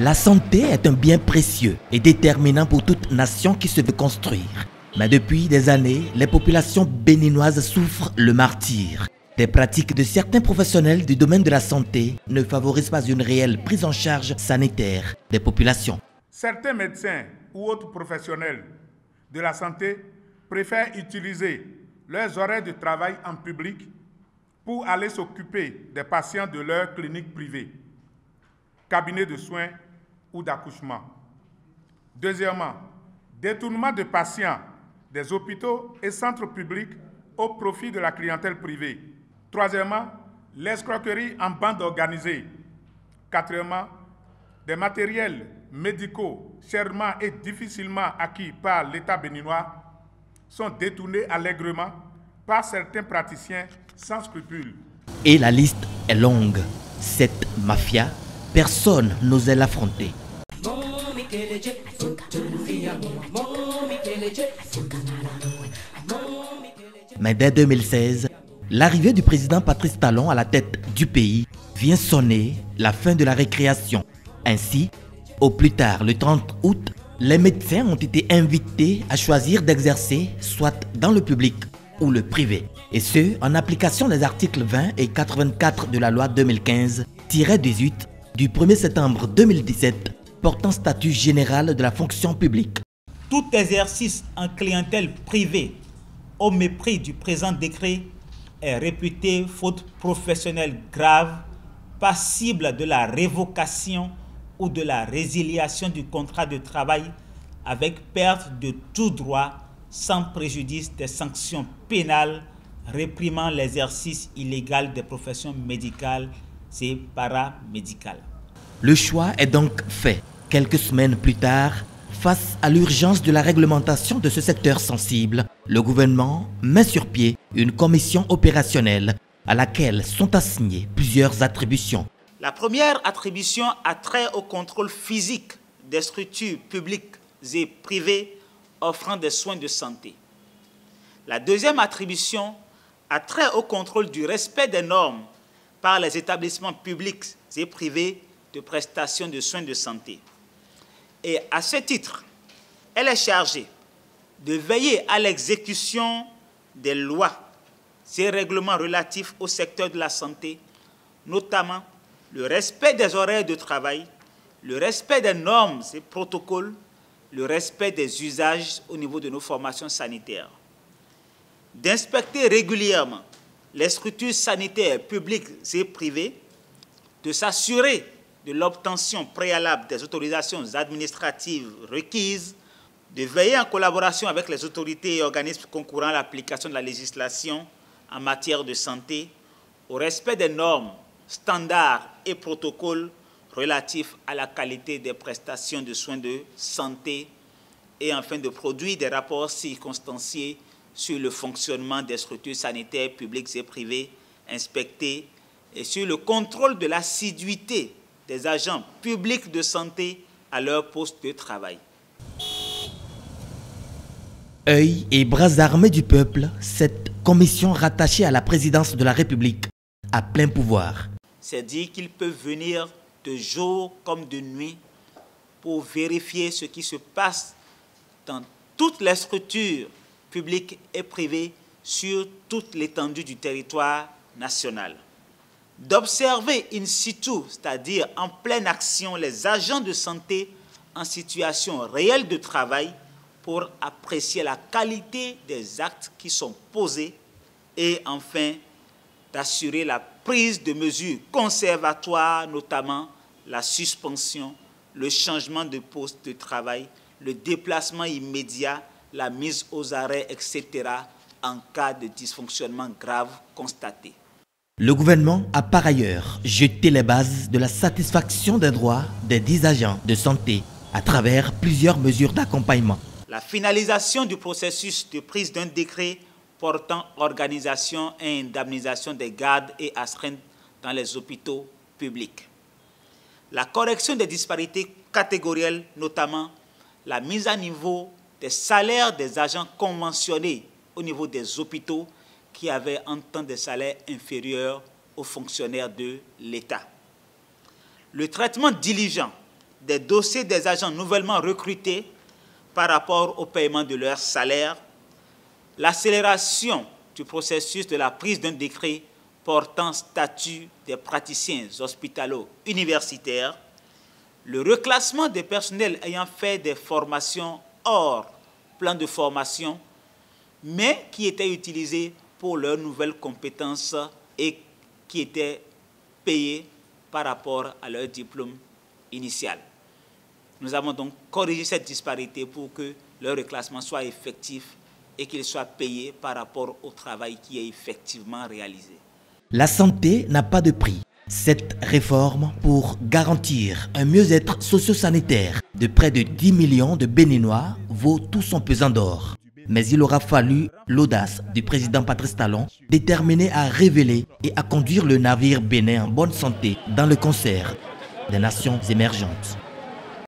La santé est un bien précieux et déterminant pour toute nation qui se veut construire. Mais depuis des années, les populations béninoises souffrent le martyre. Des pratiques de certains professionnels du domaine de la santé ne favorisent pas une réelle prise en charge sanitaire des populations. Certains médecins ou autres professionnels de la santé préfèrent utiliser leurs horaires de travail en public pour aller s'occuper des patients de leur clinique privée, cabinet de soins ou d'accouchement. Deuxièmement, détournement de patients des hôpitaux et centres publics au profit de la clientèle privée. Troisièmement, l'escroquerie en bande organisée. Quatrièmement, des matériels médicaux chèrement et difficilement acquis par l'État béninois sont détournés allègrement par certains praticiens sans scrupules. Et la liste est longue. Cette mafia, personne n'osait l'affronter. Mais dès 2016, l'arrivée du président Patrice Talon à la tête du pays vient sonner la fin de la récréation. Ainsi, au plus tard, le 30 août, les médecins ont été invités à choisir d'exercer soit dans le public ou le privé. Et ce, en application des articles 20 et 84 de la loi 2015-18 du 1er septembre 2017 portant statut général de la fonction publique. Tout exercice en clientèle privée au mépris du présent décret est réputé faute professionnelle grave, passible de la révocation ou de la résiliation du contrat de travail avec perte de tout droit sans préjudice des sanctions pénales réprimant l'exercice illégal des professions médicales et paramédicales. Le choix est donc fait. Quelques semaines plus tard, face à l'urgence de la réglementation de ce secteur sensible, le gouvernement met sur pied une commission opérationnelle à laquelle sont assignées plusieurs attributions. La première attribution a trait au contrôle physique des structures publiques et privées offrant des soins de santé. La deuxième attribution a trait au contrôle du respect des normes par les établissements publics et privés de prestation de soins de santé. Et à ce titre, elle est chargée de veiller à l'exécution des lois et règlements relatifs au secteur de la santé, notamment le respect des horaires de travail, le respect des normes et protocoles, le respect des usages au niveau de nos formations sanitaires. D'inspecter régulièrement les structures sanitaires publiques et privées, de s'assurer de l'obtention préalable des autorisations administratives requises, de veiller en collaboration avec les autorités et organismes concourant à l'application de la législation en matière de santé, au respect des normes, standards et protocoles relatifs à la qualité des prestations de soins de santé et enfin de produire des rapports circonstanciés sur le fonctionnement des structures sanitaires publiques et privées inspectées et sur le contrôle de l'assiduité des agents publics de santé à leur poste de travail. Œil et bras armés du peuple, cette commission rattachée à la présidence de la République a plein pouvoir. C'est dire qu'ils peuvent venir de jour comme de nuit pour vérifier ce qui se passe dans toutes les structures publiques et privées sur toute l'étendue du territoire national. D'observer in situ, c'est-à-dire en pleine action, les agents de santé en situation réelle de travail pour apprécier la qualité des actes qui sont posés et enfin d'assurer la prise de mesures conservatoires, notamment la suspension, le changement de poste de travail, le déplacement immédiat, la mise aux arrêts, etc. en cas de dysfonctionnement grave constaté. Le gouvernement a par ailleurs jeté les bases de la satisfaction des droits des 10 agents de santé à travers plusieurs mesures d'accompagnement. La finalisation du processus de prise d'un décret portant organisation et indemnisation des gardes et astreintes dans les hôpitaux publics. La correction des disparités catégorielles, notamment la mise à niveau des salaires des agents conventionnés au niveau des hôpitaux qui avaient un temps de salaire inférieur aux fonctionnaires de l'État. Le traitement diligent des dossiers des agents nouvellement recrutés par rapport au paiement de leur salaire, l'accélération du processus de la prise d'un décret portant statut des praticiens hospitalo-universitaires, le reclassement des personnels ayant fait des formations hors plan de formation, mais qui étaient utilisés pour leurs nouvelles compétences et qui étaient payés par rapport à leur diplôme initial. Nous avons donc corrigé cette disparité pour que leur reclassement soit effectif et qu'ils soient payés par rapport au travail qui est effectivement réalisé. La santé n'a pas de prix. Cette réforme, pour garantir un mieux-être socio-sanitaire de près de 10 millions de Béninois, vaut tout son pesant d'or. Mais il aura fallu l'audace du président Patrice Talon, déterminé à révéler et à conduire le navire bénin en bonne santé dans le concert des nations émergentes.